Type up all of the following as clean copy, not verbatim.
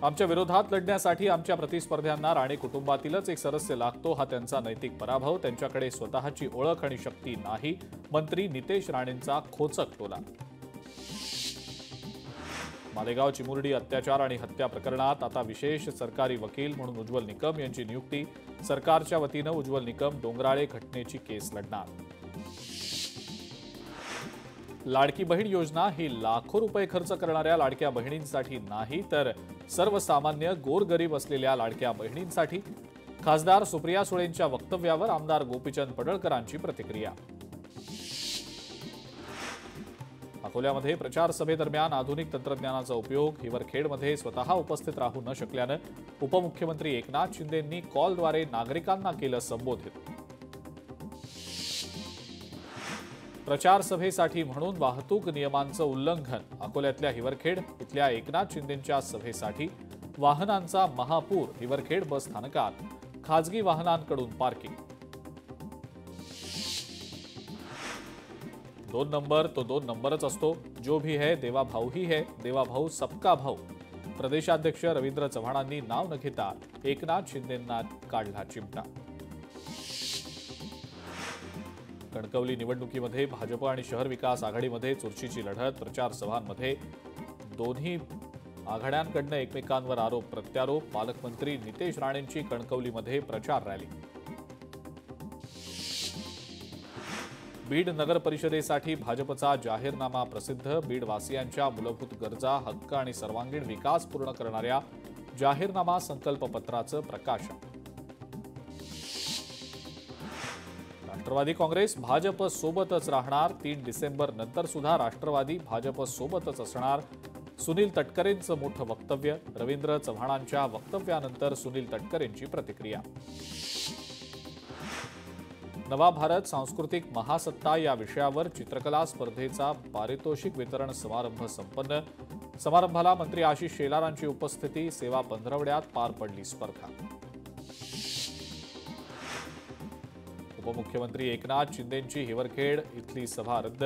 आमच्या विरोधात लढण्यासाठी आमच्या प्रतिस्पर्ध्यांना राणे कुटुंबातीलच एक सदस्य लागतो, हा त्यांचा नैतिक पराभव. त्यांच्याकडे स्वतःची ओळख आणि शक्ती नाही. मंत्री नितेश राणेंचा खोचक टोला. मालेगाव चिमुरडी अत्याचार आणि हत्या प्रकरणात आता विशेष सरकारी वकील म्हणून उज्ज्वल निकम यांची नियुक्ती. सरकारच्या वतीनं उज्ज्वल निकम डोंगराळे घटनेची केस लढणार. लाडकी बहीण योजना ही लाखो रुपये खर्च करणाऱ्या लाडक्या बहिणींसाठी नाही, तर सर्वसामान्य गोरगरीब असलेल्या लाडक्या बहिणींसाठी. खासदार सुप्रिया सुळेंच्या वक्तव्यावर आमदार गोपीचंद पडळकरांची प्रतिक्रिया. अकोल्यामध्ये प्रचार सभेदरम्यान आधुनिक तंत्रज्ञानाचा उपयोग. हिवरखेडमध्ये स्वतः उपस्थित राहू न शकल्यानं उपमुख्यमंत्री एकनाथ शिंदेंनी कॉलद्वारे नागरिकांना केलं संबोधित. प्रचार सभेसाठी म्हणून वाहतूक नियमांचं उल्लंघन. अकोल्यातल्या हिवरखेड इथल्या एकनाथ शिंदेंच्या सभेसाठी वाहनांचा महापूर. हिवरखेड बस स्थानकात खासगी वाहनांकडून पार्किंग. 2 नंबर तो 2 नंबरच असतो. जो भी है देवा भाऊ ही है, देवा भाऊ सबका भाऊ. प्रदेशाध्यक्ष रवींद्र चव्हाणांनी नाव न घेता एकनाथ शिंदेंना काढला चिमटा. कणकवली निवडणुकीमध्ये भाजप आणि शहर विकास आघाडीमध्ये चुरशीची लढत. प्रचार सभांमध्ये दोन्ही आघाड्यांकडून एकमेकांवर आरोप प्रत्यारोप. पालकमंत्री नितेश राणेंची कणकवलीमध्ये प्रचार रॅली. बीड नगर परिषदेसाठी भाजपचा जाहीरनामा प्रसिद्ध. बीडवासियांच्या मूलभूत गरजा, हक्क आणि सर्वांगीण विकास पूर्ण करणाऱ्या जाहीरनामा संकल्पपत्राचं प्रकाशन. राष्ट्रवादी काँग्रेस भाजप सोबतच राहणार. 3 डिसेंबर नंतर सुद्धा राष्ट्रवादी भाजप सोबतच असणार. सुनील तटकरेंचं मोठं वक्तव्य. रवींद्र चव्हाणांच्या वक्तव्यानंतर सुनील तटकरेंची प्रतिक्रिया. नवा भारत सांस्कृतिक महासत्ता या विषयावर चित्रकला स्पर्धेचा पारितोषिक वितरण समारंभ संपन्न. समारंभाला मंत्री आशिष शेलारांची उपस्थिती. सेवा पंधरवड्यात पार पडली स्पर्धा. उपमुख्यमंत्री एकनाथ शिंदेंची हिवरखेड इथली सभा रद्द.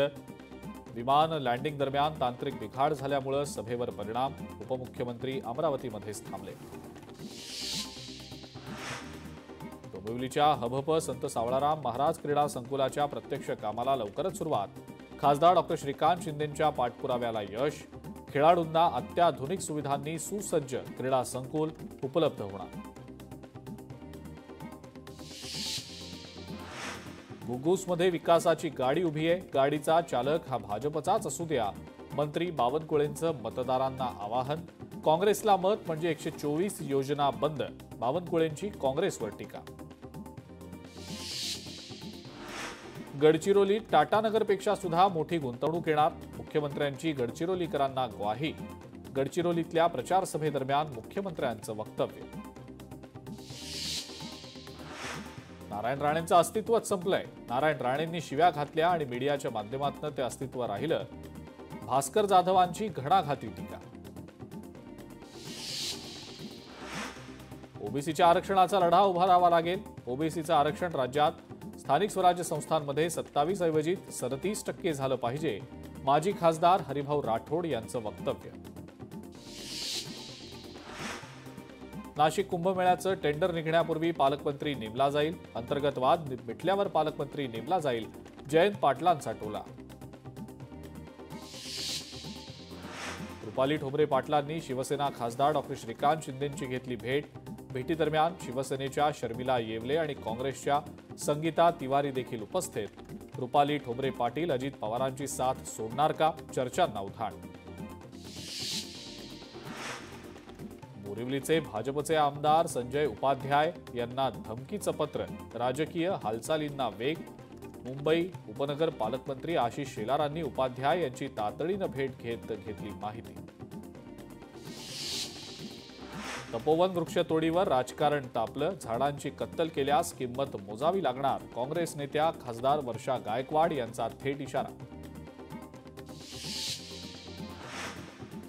विमान लँडिंग दरम्यान तांत्रिक बिघाड झाल्यामुळे सभेवर परिणाम. उपमुख्यमंत्री अमरावतीमध्येच थांबले. डोंबिवलीच्या हबप संत सावळाराम महाराज क्रीडा संकुलाच्या प्रत्यक्ष कामाला लवकरच सुरुवात. खासदार डॉ. श्रीकांत शिंदेंच्या पाठपुराव्याला यश. खेळाडूंना अत्याधुनिक सुविधांनी सुसज्ज क्रीडा संकुल उपलब्ध होणार. घुग्गुसमध्ये विकासाची गाडी उभी आहे. गाडीचा चालक हा भाजपचाच असू द्या. मंत्री बावनकुळेंचं मतदारांना आवाहन. काँग्रेसला मत म्हणजे 124 योजना बंद. बावनकुळेंची काँग्रेसवर टीका. गडचिरोलीत टाटानगरपेक्षा सुद्धा मोठी गुंतवणूक येणार. मुख्यमंत्र्यांची गडचिरोलीकरांना ग्वाही. गडचिरोलीतल्या प्रचार सभेदरम्यान मुख्यमंत्र्यांचं वक्तव्य. नारायण राणेंचं अस्तित्वच संपलंय. नारायण राणेंनी शिव्या घातल्या आणि मीडियाच्या माध्यमातून ते अस्तित्व राहिलं. भास्कर जाधवांची घणाघाती टीका. ओबीसीच्या आरक्षणाचा लढा उभारावा लागेल. ओबीसीचं आरक्षण राज्यात स्थानिक स्वराज्य संस्थांमध्ये 27 ऐवजी 37% झालं पाहिजे. माजी खासदार हरिभाऊ राठोड यांचं वक्तव्य. नाशिक कुंभमेळ्याचं टेंडर निघण्यापूर्वी पालकमंत्री नेमला जाईल. अंतर्गत वाद मिटल्यावर पालकमंत्री नेमला जाईल. जयंत पाटलांचा टोला. रुपाली ठोंबरे पाटलांनी शिवसेना खासदार डॉ. श्रीकांत शिंदेंची घेतली भेट. भेटीदरम्यान शिवसेनेच्या शर्मिला येवले आणि काँग्रेसच्या संगीता तिवारी देखील उपस्थित. रुपाली ठोंबरे पाटील अजित पवारांची साथ सोडणार का? चर्चांना उधाण. बोरिवलीचे भाजपचे आमदार संजय उपाध्याय यांना धमकीचं पत्र. राजकीय हालचालींना वेग. मुंबई उपनगर पालकमंत्री आशिष शेलारांनी उपाध्याय यांची तातडीनं भेट घेतली माहिती. तपोवन वृक्षतोडीवर राजकारण तापलं. झाडांची कत्तल केल्यास किंमत मोजावी लागणार. काँग्रेस नेत्या खासदार वर्षा गायकवाड यांचा थेट इशारा.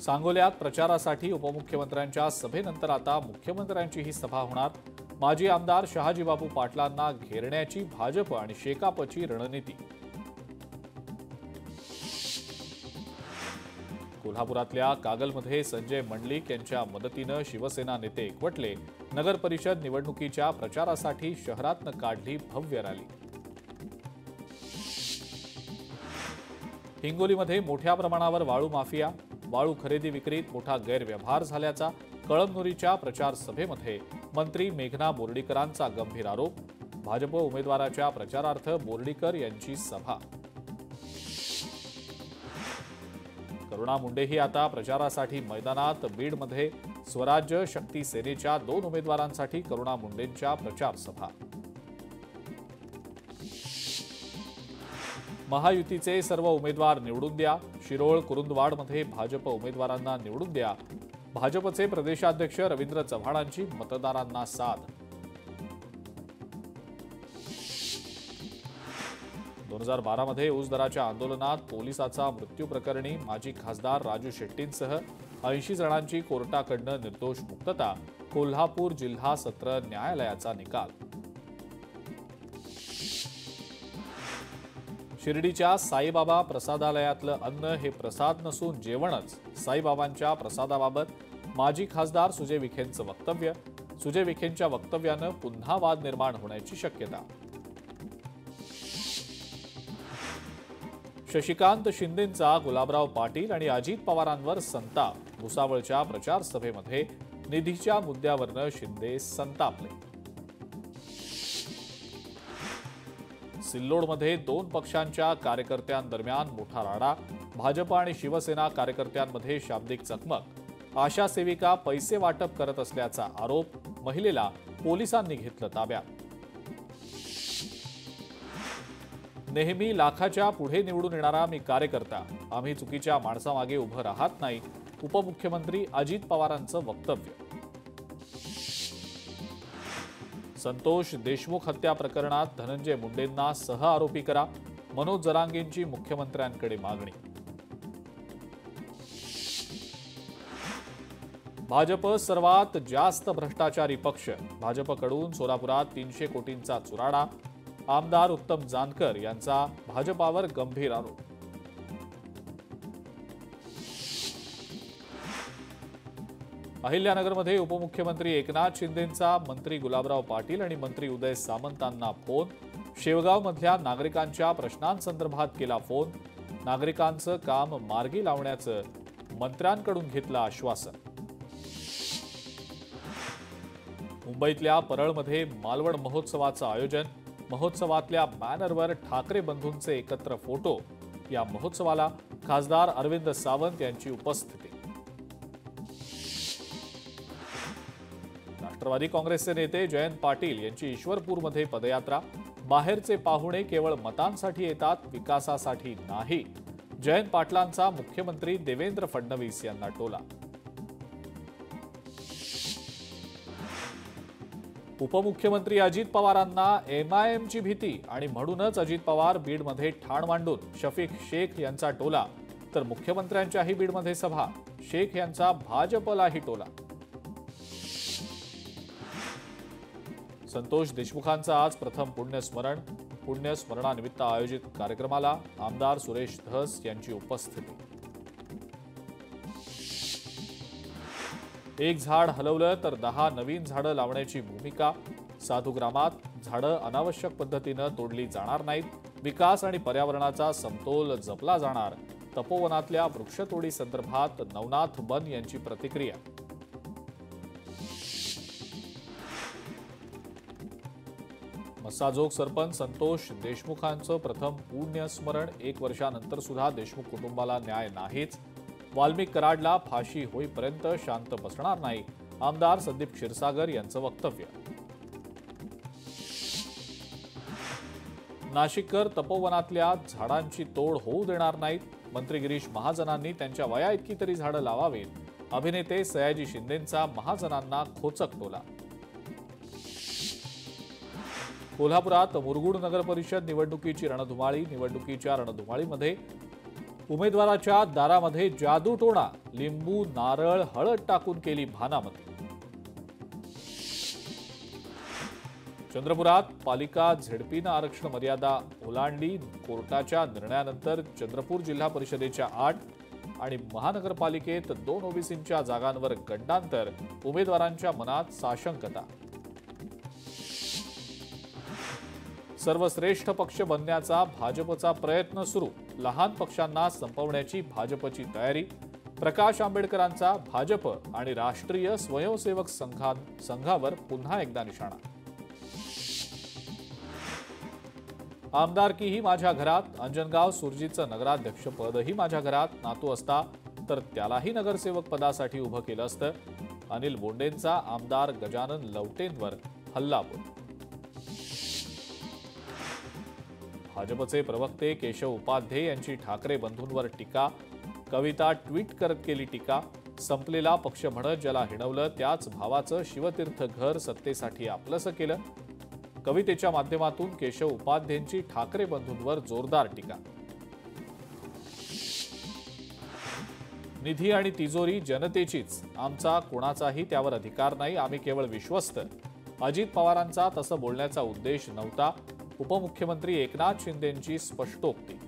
सांगोल्यात प्रचारासाठी उपमुख्यमंत्र्यांच्या सभेनंतर आता मुख्यमंत्र्यांची ही सभा होणार. माजी आमदार शहाजीबापू पाटलांना घेरण्याची भाजप आणि शेकापची रणनीती. कोल्हापुरातल्या कागलमध्ये संजय मंडलिक यांच्या मदतीनं शिवसेना नेते एकवटले. नगर परिषद निवडणुकीच्या प्रचारासाठी शहरातनं काढली भव्य रॅली. हिंगोलीमध्ये मोठ्या प्रमाणावर वाळू माफिया, वाळू खरेदी विक्रीत मोठा गैरव्यवहार झाल्याचा कळमनुरीच्या प्रचार सभेमध्ये मंत्री मेघना बोर्डीकरांचा गंभीर आरोप. भाजप उमेदवाराच्या प्रचारार्थ बोर्डीकर यांची सभा. करुणा मुंडेही आता प्रचारासाठी मैदानात. बीडमध्ये स्वराज्य शक्ती सेनेच्या 2 उमेदवारांसाठी करुणा मुंडेंच्या प्रचार सभा. महायुतीचे सर्व उमेदवार निवडून द्या. शिरोळ कुरुंदवाडमध्ये भाजप उमेदवारांना निवडून द्या. भाजपचे प्रदेशाध्यक्ष रवींद्र चव्हाणांची मतदारांना साद. 2012 मध्ये ऊस दराच्या आंदोलनात पोलिसाचा मृत्यू प्रकरणी माजी खासदार राजू शेट्टींसह 80 जणांची कोर्टाकडनं निर्दोष मुक्तता. कोल्हापूर जिल्हा सत्र न्यायालयाचा निकाल. शिर्डीच्या साईबाबा प्रसादालयातलं अन्न हे प्रसाद नसून जेवणच. साईबाबांच्या प्रसादाबाबत माजी खासदार सुजय विखेंचं वक्तव्य. सुजय विखेंच्या वक्तव्यानं पुन्हा वाद निर्माण होण्याची शक्यता. शशिकांत शिंदेंचा गुलाबराव पाटील आणि अजित पवारांवर संताप. भुसावळच्या प्रचार सभेमध्ये निधीच्या मुद्द्यावरनं शिंदे संतापले. सिल्लोडमध्ये 2 पक्षांच्या कार्यकर्त्यांदरम्यान मोठा राडा. भाजप आणि शिवसेना कार्यकर्त्यांमध्ये शाब्दिक चकमक. आशा सेविका पैसे वाटप करत असल्याचा आरोप. महिलेला पोलिसांनी घेतलं ताब्यात. नेहमी लाखाच्या पुढे निवडून येणारा मी कार्यकर्ता. आम्ही चुकीच्या माणसामागे उभं राहत नाही. उपमुख्यमंत्री अजित पवारांचं वक्तव्य. संतोष देशमुख हत्या प्रकरणात धनंजय मुंडेंना सहआरोपी करा. मनोज जरांगेंची मुख्यमंत्र्यांकडे मागणी. भाजप सर्वात जास्त भ्रष्टाचारी पक्ष. भाजपकडून सोलापुरात 300 कोटींचा चुराडा. आमदार उत्तम जानकर यांचा भाजपावर गंभीर आरोप. अहिल्यानगरमध्ये उपमुख्यमंत्री एकनाथ शिंदेंचा मंत्री गुलाबराव पाटील आणि मंत्री उदय सामंतांना फोन. शेवगावमधल्या नागरिकांच्या प्रश्नांसंदर्भात केला फोन. नागरिकांचं काम मार्गी लावण्याचं मंत्र्यांकडून घेतलं आश्वासन. मुंबईतल्या परळमध्ये मालवण महोत्सवाचं आयोजन. महोत्सवातल्या बॅनरवर ठाकरे बंधूंचे एकत्र फोटो. या महोत्सवाला खासदार अरविंद सावंत यांची उपस्थिती. राष्ट्रवादी काँग्रेसचे नेते जयंत पाटील यांची ईश्वरपूरमध्ये पदयात्रा. बाहेरचे पाहुणे केवळ मतांसाठी येतात, विकासासाठी नाही. जयंत पाटलांचा मुख्यमंत्री देवेंद्र फडणवीस यांना टोला. उपमुख्यमंत्री अजित पवारांना एमआयएमची भीती आणि म्हणूनच अजित पवार बीडमध्ये ठाण मांडून. शफिक शेख यांचा टोला. तर मुख्यमंत्र्यांच्याही बीडमध्ये सभा. शेख यांचा भाजपलाही टोला. संतोष देशमुखांचा आज प्रथम पुण्यस्मरण. पुण्यस्मरणानिमित्त आयोजित कार्यक्रमाला आमदार सुरेश धस यांची उपस्थिती. 1 झाड हलवलं तर 10 नवीन झाडं लावण्याची भूमिका. साधुग्रामात झाडं अनावश्यक पद्धतीनं तोडली जाणार नाहीत. विकास आणि पर्यावरणाचा समतोल जपला जाणार. तपोवनातल्या वृक्षतोडी संदर्भात नवनाथ बन यांची प्रतिक्रिया. मस्साजोग सरपंच संतोष देशमुखांचं प्रथम पुण्यस्मरण. 1 वर्षानंतर सुद्धा देशमुख कुटुंबाला न्याय नाहीच. वाल्मिक कराडला फाशी होईपर्यंत शांत बसणार नाही. आमदार संदीप क्षीरसागर यांचं वक्तव्य. नाशिककर तपोवनातल्या झाडांची तोड होऊ देणार नाहीत. मंत्री गिरीश महाजनांनी त्यांच्या वया इतकी तरी झाडं लावावीत. अभिनेते सयाजी शिंदेंचा महाजनांना खोचक टोला. कोल्हापुरात मुरगुड नगर परिषद निवडणुकीची रणधुमाळी. निवडणुकीच्या रणधुमाळीमध्ये उमेदवाराच्या दारामध्ये जादूटोणा. लिंबू, नारळ, हळद टाकून केली भानामती. चंद्रपुरात पालिका झेडपीनं आरक्षण मर्यादा ओलांडली. कोर्टाच्या निर्णयानंतर चंद्रपूर जिल्हा परिषदेच्या 8 आणि महानगरपालिकेत 2 ओबीसींच्या जागांवर गंडांतर, उमेदवारांच्या मनात साशंकता. सर्वश्रेष्ठ पक्ष बनण्याचा भाजपचा प्रयत्न सुरू, लहान पक्षांना संपवण्याची भाजपची तयारी. प्रकाश आंबेडकरांचा भाजप आणि राष्ट्रीय स्वयंसेवक संघावर पुन्हा एकदा निशाणा. आमदारकीही माझ्या घरात, अंजनगाव सुरजीचं नगराध्यक्षपदही माझ्या घरात. नातू असता तर त्यालाही नगरसेवक पदासाठी उभं केलं असतं. अनिल बोंडेंचा आमदार गजानन लवटेंवर हल्लाबोल. भाजपचे प्रवक्ते केशव उपाध्ये यांची ठाकरे बंधूंवर टीका. कविता ट्विट करत केली टीका. संपलेला पक्ष म्हणत ज्याला हिणवलं त्याच भावाचं शिवतीर्थ घर सत्तेसाठी आपलंसं केलं. कवितेच्या माध्यमातून केशव उपाध्येंची ठाकरे बंधूंवर जोरदार टीका. निधी आणि तिजोरी जनतेचीच, आमचा कोणाचाही त्यावर अधिकार नाही, आम्ही केवळ विश्वस्त. अजित पवारांचा तसं बोलण्याचा उद्देश नव्हता. उपमुख्यमंत्री एकनाथ शिंदेंची स्पष्टोक्ती.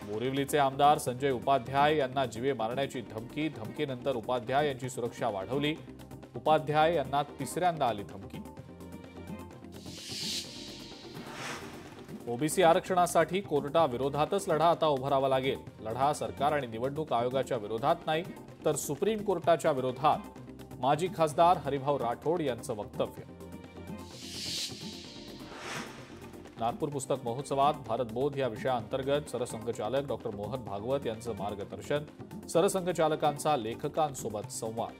बोरिवलीचे आमदार संजय उपाध्याय यांना जीवे मारण्याची धमकी. धमकीनंतर उपाध्याय यांची सुरक्षा वाढवली. उपाध्याय यांना तिसऱ्यांदा आली धमकी. ओबीसी आरक्षणासाठी कोर्टाविरोधातच लढा आता उभारावा लागेल. लढा सरकार आणि निवडणूक आयोगाच्या विरोधात नाही तर सुप्रीम कोर्टाच्या विरोधात. माजी खासदार हरिभाऊ राठोड यांचं वक्तव्य. नागपूर पुस्तक महोत्सवात भारत बोध या विषयाअंतर्गत सरसंघचालक डॉक्टर मोहन भागवत यांचं मार्गदर्शन. सरसंघचालकांचा लेखकांसोबत संवाद.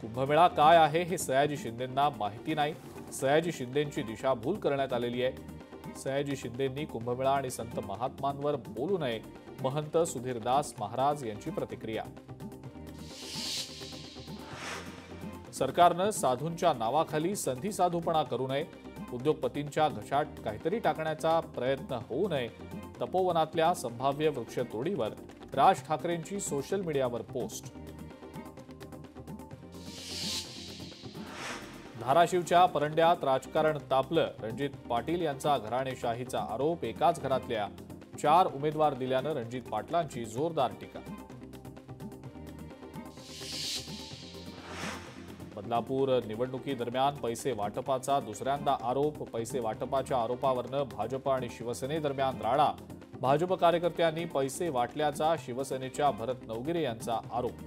कुंभमेळा काय आहे हे सयाजी शिंदेंना माहिती नाही. सयाजी शिंदेंची दिशाभूल करण्यात आलेली आहे. सयाजी शिंदेंनी कुंभमेळा आणि संत महात्मांवर बोलू नये. महंत सुधीरदास महाराज यांची प्रतिक्रिया. सरकारनं साधूंच्या नावाखाली संधी साधूपणा करू नये. उद्योगपतींच्या घशात काहीतरी टाकण्याचा प्रयत्न होऊ नये. तपोवनातल्या संभाव्य वृक्षतोडीवर राज ठाकरेंची सोशल मीडियावर पोस्ट. धाराशिवच्या परंड्यात राजकारण तापलं. रणजित पाटील यांचा घराणेशाहीचा आरोप. एकाच घरातल्या 4 उमेदवार दिल्यानं रणजित पाटलांची जोरदार टीका. बदलापूर निवडणुकीदरम्यान पैसे वाटपाचा दुसऱ्यांदा आरोप. पैसे वाटपाच्या आरोपावरनं भाजप आणि शिवसेनेदरम्यान राडा. भाजप कार्यकर्त्यांनी पैसे वाटल्याचा शिवसेनेच्या भरत नवगिरे यांचा आरोप.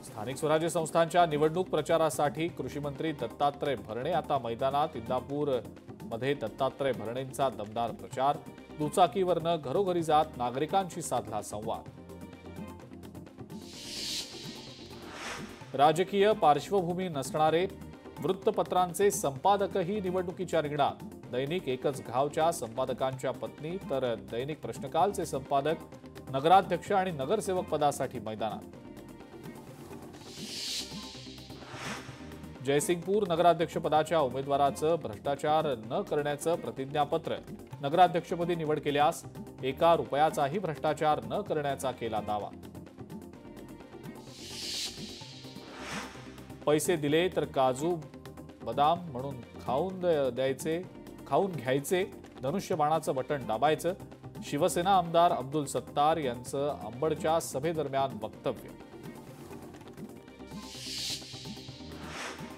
स्थानिक स्वराज्य संस्थांच्या निवडणूक प्रचारासाठी कृषीमंत्री दत्तात्रय भरणे आता मैदानात. इंदापूरमध्ये दत्तात्रय भरणेंचा दमदार प्रचार. दुचाकीवरनं घरोघरी जात नागरिकांशी साधला संवाद. राजकीय पार्श्वभूमी नसणारे वृत्तपत्रांचे संपादकही निवडणुकीच्या रिंगणात. दैनिक एकच गावच्या संपादकांच्या पत्नी तर दैनिक प्रश्नकालचे संपादक नगराध्यक्ष आणि नगरसेवक पदासाठी मैदानात. जयसिंगपूर नगराध्यक्षपदाच्या उमेदवाराचं भ्रष्टाचार न करण्याचं प्रतिज्ञापत्र. नगराध्यक्षपदी निवड केल्यास ₹1चाही भ्रष्टाचार न करण्याचा केला दावा. पैसे दिले तर काजू बदाम म्हणून खाऊन घ्यायचे. धनुष्यबाणाचं बटन दाबायचं. शिवसेना आमदार अब्दुल सत्तार यांचं अंबडच्या सभेदरम्यान वक्तव्य.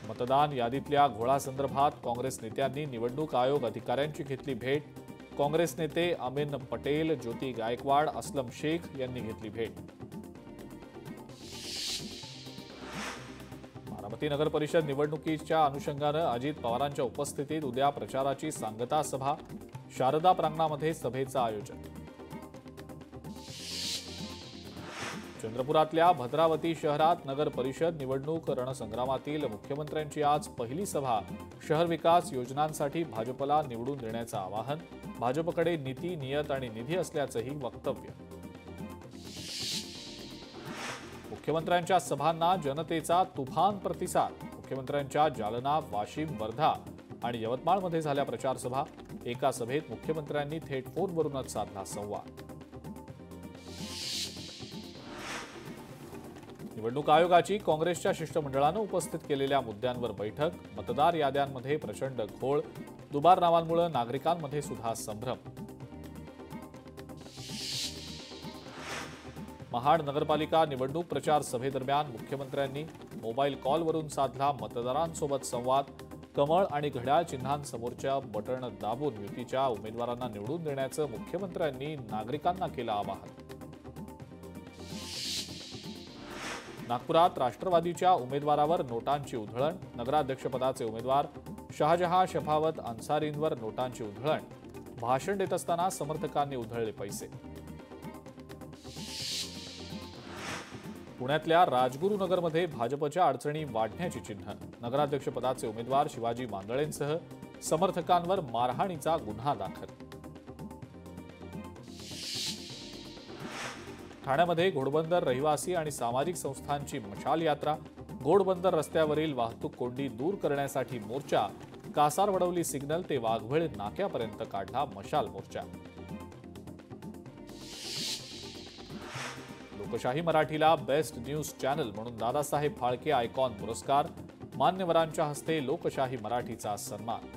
मतदान यादीतल्या घोळासंदर्भात काँग्रेस नेत्यांनी निवडणूक आयोग अधिकाऱ्यांची घेतली भेट. काँग्रेस नेते अमीन पटेल, ज्योती गायकवाड, असलम शेख यांनी घेतली भेट. बारामती नगर परिषद निवडणुकीच्या अनुषंगानं अजित पवारांच्या उपस्थितीत उद्या प्रचाराची सांगता सभा. शारदा प्रांगणामध्ये सभेचं आयोजन. चंद्रपुरातल्या भद्रावती शहरात नगर परिषद निवडणूक रणसंग्रामातील मुख्यमंत्र्यांची आज पहिली सभा. शहर विकास योजनांसाठी भाजपला निवडून देण्याचं आवाहन. भाजपकडे नीती, नियत आणि निधी असल्याचंही वक्तव्य. मुख्यमंत्र्यांच्या सभांना जनतेचा तुफान प्रतिसाद. मुख्यमंत्र्यांच्या जालना, वाशिम, वर्धा आणि यवतमाळमध्ये झाल्या प्रचार सभा. एका सभेत मुख्यमंत्र्यांनी थेट फोनवरूनच साधला संवाद. निवडणूक आयोगाची काँग्रेसच्या शिष्टमंडळानं उपस्थित केलेल्या मुद्द्यांवर बैठक. मतदार याद्यांमध्ये प्रचंड घोळ, दुबार नावांमुळे नागरिकांमध्ये सुद्धा संभ्रम. महाड नगरपालिका निवडणूक प्रचार सभेदरम्यान मुख्यमंत्र्यांनी मोबाईल कॉलवरून साधला मतदारांसोबत संवाद. कमळ आणि घड्याळ चिन्हांसमोरच्या बटण दाबून युतीच्या उमेदवारांना निवडून देण्याचं मुख्यमंत्र्यांनी नागरिकांना केलं आवाहन. नागपुरात राष्ट्रवादीच्या उमेदवारावर नोटांची उधळण. नगराध्यक्षपदाचे उमेदवार शहाजहां शफावत अन्सारींवर नोटांची उधळण. भाषण देत असताना समर्थकांनी उधळले पैसे. पुण्यातल्या राजगुरुनगरमध्ये भाजपच्या अडचणी वाढण्याची चिन्ह. नगराध्यक्षपदाचे उमेदवार शिवाजी मांदळेंसह समर्थकांवर मारहाणीचा गुन्हा दाखल. ठाण्यामध्ये घोडबंदर रहिवासी आणि सामाजिक संस्थांची मशाल यात्रा. घोडबंदर रस्त्यावरील वाहतूक कोंडी दूर करण्यासाठी मोर्चा. कासारवडवली सिग्नल ते वाघवेळ नाक्यापर्यंत काढला मशाल मोर्चा. लोकशाही मराठीला बेस्ट न्यूज चॅनल म्हणून दादासाहेब फाळके आयकॉन पुरस्कार. मान्यवरांच्या हस्ते लोकशाही मराठीचा सन्मान.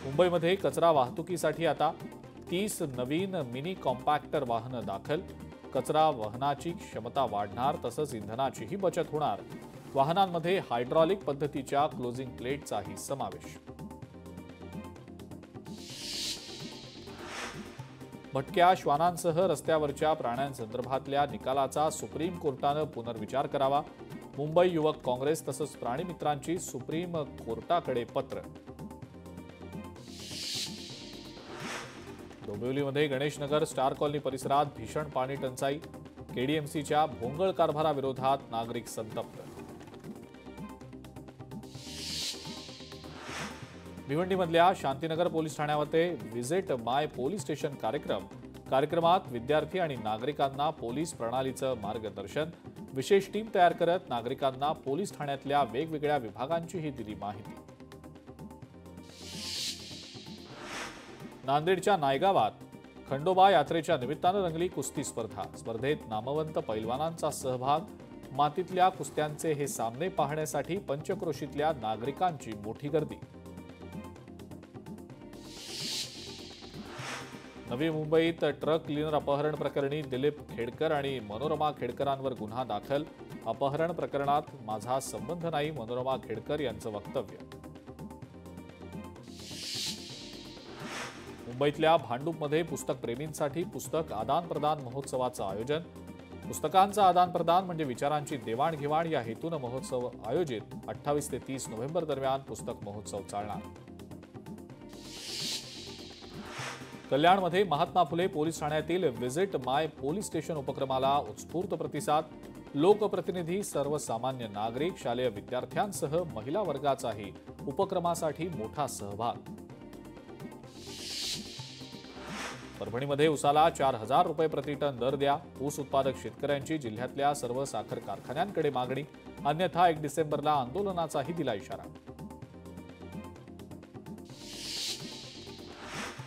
मुंबईमध्ये कचरा वाहतुकीसाठी आता 30 नवीन मिनी कॉम्पॅक्टर वाहनं दाखल. कचरा वहनाची क्षमता वाढणार, तसंच इंधनाचीही बचत होणार. वाहनांमध्ये हायड्रॉलिक पद्धतीच्या क्लोजिंग प्लेटचाही समावेश. भटक्या श्वानांसह रस्त्यावरच्या प्राण्यांसंदर्भातल्या निकालाचा सुप्रीम कोर्टानं पुनर्विचार करावा. मुंबई युवक काँग्रेस तसंच प्राणीमित्रांची सुप्रीम कोर्टाकडे पत्र. डोंबिवलीमध्ये गणेशनगर स्टार कॉलनी परिसरात भीषण पाणी टंचाई. केडीएमसीच्या भोंगळ कारभाराविरोधात नागरिक संतप्त. भिवंडीमधल्या शांतीनगर पोलीस ठाण्यामध्ये व्हिजिट माय पोलीस स्टेशन कार्यक्रमात विद्यार्थी आणि नागरिकांना पोलीस प्रणालीचं मार्गदर्शन. विशेष टीम तयार करत नागरिकांना पोलीस ठाण्यातल्या वेगवेगळ्या विभागांचीही दिली माहिती. नांदेडच्या नायगावात खंडोबा यात्रेच्या निमित्तानं रंगली कुस्ती स्पर्धा. स्पर्धेत नामवंत पैलवानांचा सहभाग. मातीतल्या कुस्त्यांचे हे सामने पाहण्यासाठी पंचक्रोशीतल्या नागरिकांची मोठी गर्दी. नवी मुंबईत ट्रक क्लीनर अपहरण प्रकरणी दिलीप खेडकर आणि मनोरमा खेडकरांवर गुन्हा दाखल. अपहरण प्रकरणात माझा संबंध नाही, मनोरमा खेडकर यांचं वक्तव्य. मुंबईतल्या भांडूपमध्ये पुस्तक प्रेमींसाठी पुस्तक आदान प्रदान महोत्सवाचं आयोजन. पुस्तकांचं आदान प्रदान म्हणजे विचारांची देवाणघेवाण या हेतूनं महोत्सव आयोजित. 28 ते 30 नोव्हेंबर दरम्यान पुस्तक महोत्सव चालणार. कल्याणमध्ये महात्मा फुले पोलीस ठाण्यातील व्हिजिट माय पोलीस स्टेशन उपक्रमाला उत्स्फूर्त प्रतिसाद. लोकप्रतिनिधी, सर्वसामान्य नागरिक, शालेय विद्यार्थ्यांसह महिला वर्गाचाही उपक्रमासाठी मोठा सहभाग. परभणीमध्ये उसाला 4,000 रुपये प्रतिटन दर द्या. ऊस उत्पादक शेतकऱ्यांची जिल्ह्यातल्या सर्व साखर कारखान्यांकडे मागणी. अन्यथा 1 डिसेंबरला आंदोलनाचाही दिला इशारा.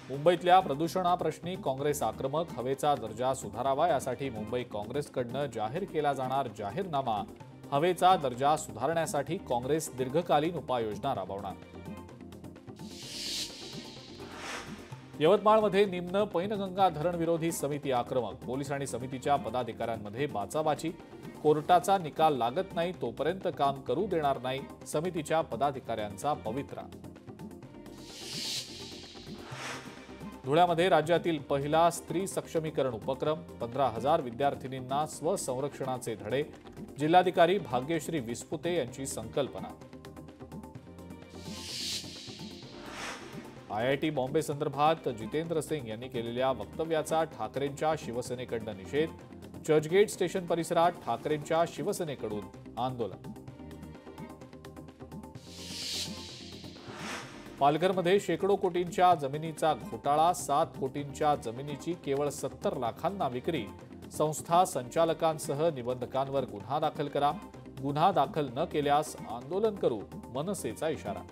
मुंबईतल्या प्रदूषणाप्रश्नी काँग्रेस आक्रमक. हवेचा दर्जा सुधारावा यासाठी मुंबई काँग्रेसकडनं जाहीर केला जाणार जाहीरनामा. हवेचा दर्जा सुधारण्यासाठी काँग्रेस दीर्घकालीन उपाययोजना राबवणार. यवतमाळमध्ये निम्न पैनगंगा धरण विरोधी समिती आक्रमक. पोलीस आणि समितीच्या पदाधिकाऱ्यांमध्ये बाचाबाची. कोर्टाचा निकाल लागत नाही तोपर्यंत काम करू देणार नाही, समितीच्या पदाधिकाऱ्यांचा पवित्रा. धुळ्यामध्ये राज्यातील पहिला स्त्री सक्षमीकरण उपक्रम. 15,000 विद्यार्थिनींना स्वसंरक्षणाचे धडे. जिल्हाधिकारी भाग्यश्री विस्पुते यांची संकल्पना. IIT बॉम्बे संदर्भात जितेंद्र सिंग यांनी केलेल्या वक्तव्याचा ठाकरेंच्या शिवसेनेकडून निषेध. चर्चगेट स्टेशन परिसरात ठाकरेंच्या शिवसेनेकडून आंदोलन. पालघरमध्ये शेकडो कोटींच्या जमिनीचा घोटाळा. 7 कोटींच्या जमिनीची केवळ 70 लाखांना विक्री. संस्था संचालकांसह निबंधकांवर गुन्हा दाखल करा. गुन्हा दाखल न केल्यास आंदोलन करू, मनसेचा इशारा.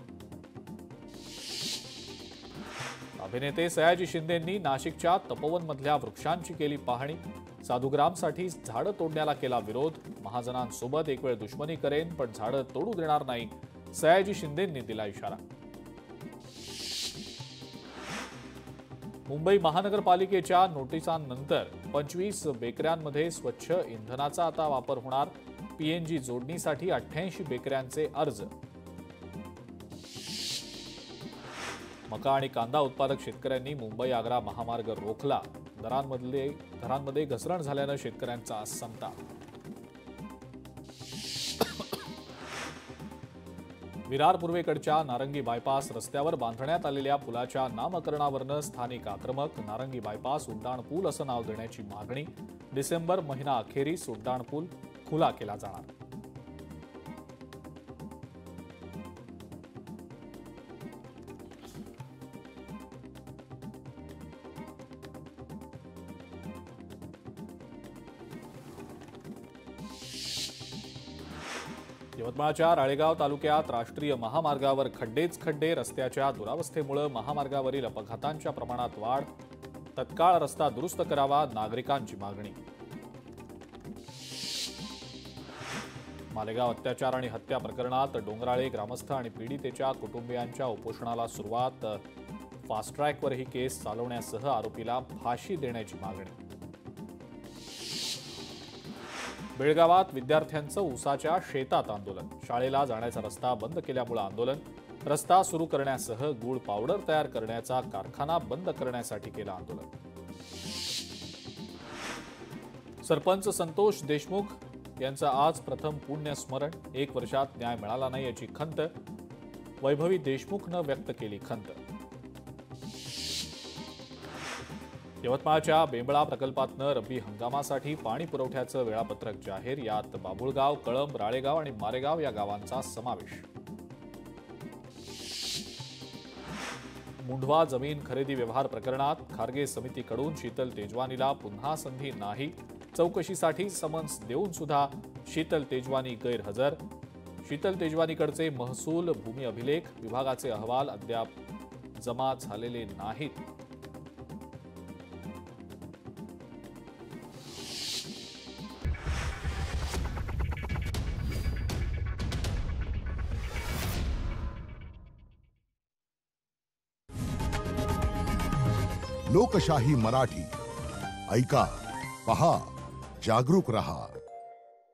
अभिनेते सयाजी शिंदेंनी नाशिकच्या तपोवनमधल्या वृक्षांची केली पाहणी. साधुग्रामसाठी झाडं तोडण्याला केला विरोध. महाजनांसोबत एक वेळ दुश्मनी करेन पण झाडं तोडू देणार नाही, सयाजी शिंदेंनी दिला इशारा. मुंबई महानगरपालिकेच्या नोटिसांनंतर 25 बेकऱ्यांमध्ये स्वच्छ इंधनाचा आता वापर होणार. पीएनजी जोडणीसाठी 88 बेकऱ्यांचे अर्ज. मका आणि कांदा उत्पादक शेतकऱ्यांनी मुंबई आग्रा महामार्ग रोखला. दरांमध्ये घसरण झाल्यानं शेतकऱ्यांचा संताप. विरार पूर्वेकडच्या नारंगी बायपास रस्त्यावर बांधण्यात आलेल्या पुलाच्या नामकरणावरनं स्थानिक आक्रमक. नारंगी बायपास उड्डाणपूल असं नाव देण्याची मागणी. डिसेंबर महिना अखेरीस उड्डाणपूल खुला केला जाणार. यवतमाळच्या राळेगाव तालुक्यात राष्ट्रीय महामार्गावर खड्डेच खड्डे. रस्त्याच्या दुरावस्थेमुळे महामार्गावरील अपघातांच्या प्रमाणात वाढ. तत्काळ रस्ता दुरुस्त करावा, नागरिकांची मागणी. मालेगाव अत्याचार आणि हत्या प्रकरणात डोंगराळे ग्रामस्थ आणि पीडितेच्या कुटुंबियांच्या उपोषणाला सुरुवात. फास्ट ट्रॅकवर ही केस चालवण्यासह आरोपीला फाशी देण्याची मागणी. बेळगावात विद्यार्थ्यांचं ऊसाच्या शेतात आंदोलन. शाळेला जाण्याचा रस्ता बंद केल्यामुळे आंदोलन. रस्ता सुरू करण्यासह गूळ पावडर तयार करण्याचा कारखाना बंद करण्यासाठी केलं आंदोलन. सरपंच संतोष देशमुख यांचं आज प्रथम पुण्यस्मरण. 1 वर्षात न्याय मिळाला नाही याची खंत. वैभवी देशमुखनं व्यक्त केली खंत. यवतमाळच्या बेंबळा प्रकल्पातनं रब्बी हंगामासाठी पाणी पुरवठ्याचं वेळापत्रक जाहीर. यात बाभुळगाव, कळंब, राळेगाव आणि मारेगाव या गावांचा समावेश. मुंढवा जमीन खरेदी व्यवहार प्रकरणात खारगे समितीकडून शीतल तेजवानीला पुन्हा संधी नाही. चौकशीसाठी समन्स देऊन सुद्धा शीतल तेजवानी गैरहजर. शीतल तेजवानीकडचे महसूल, भूमी अभिलेख विभागाचे अहवाल अद्याप जमा झालेले नाहीत. लोकशाही मराठी ऐका, पहा, जागरूक रहा.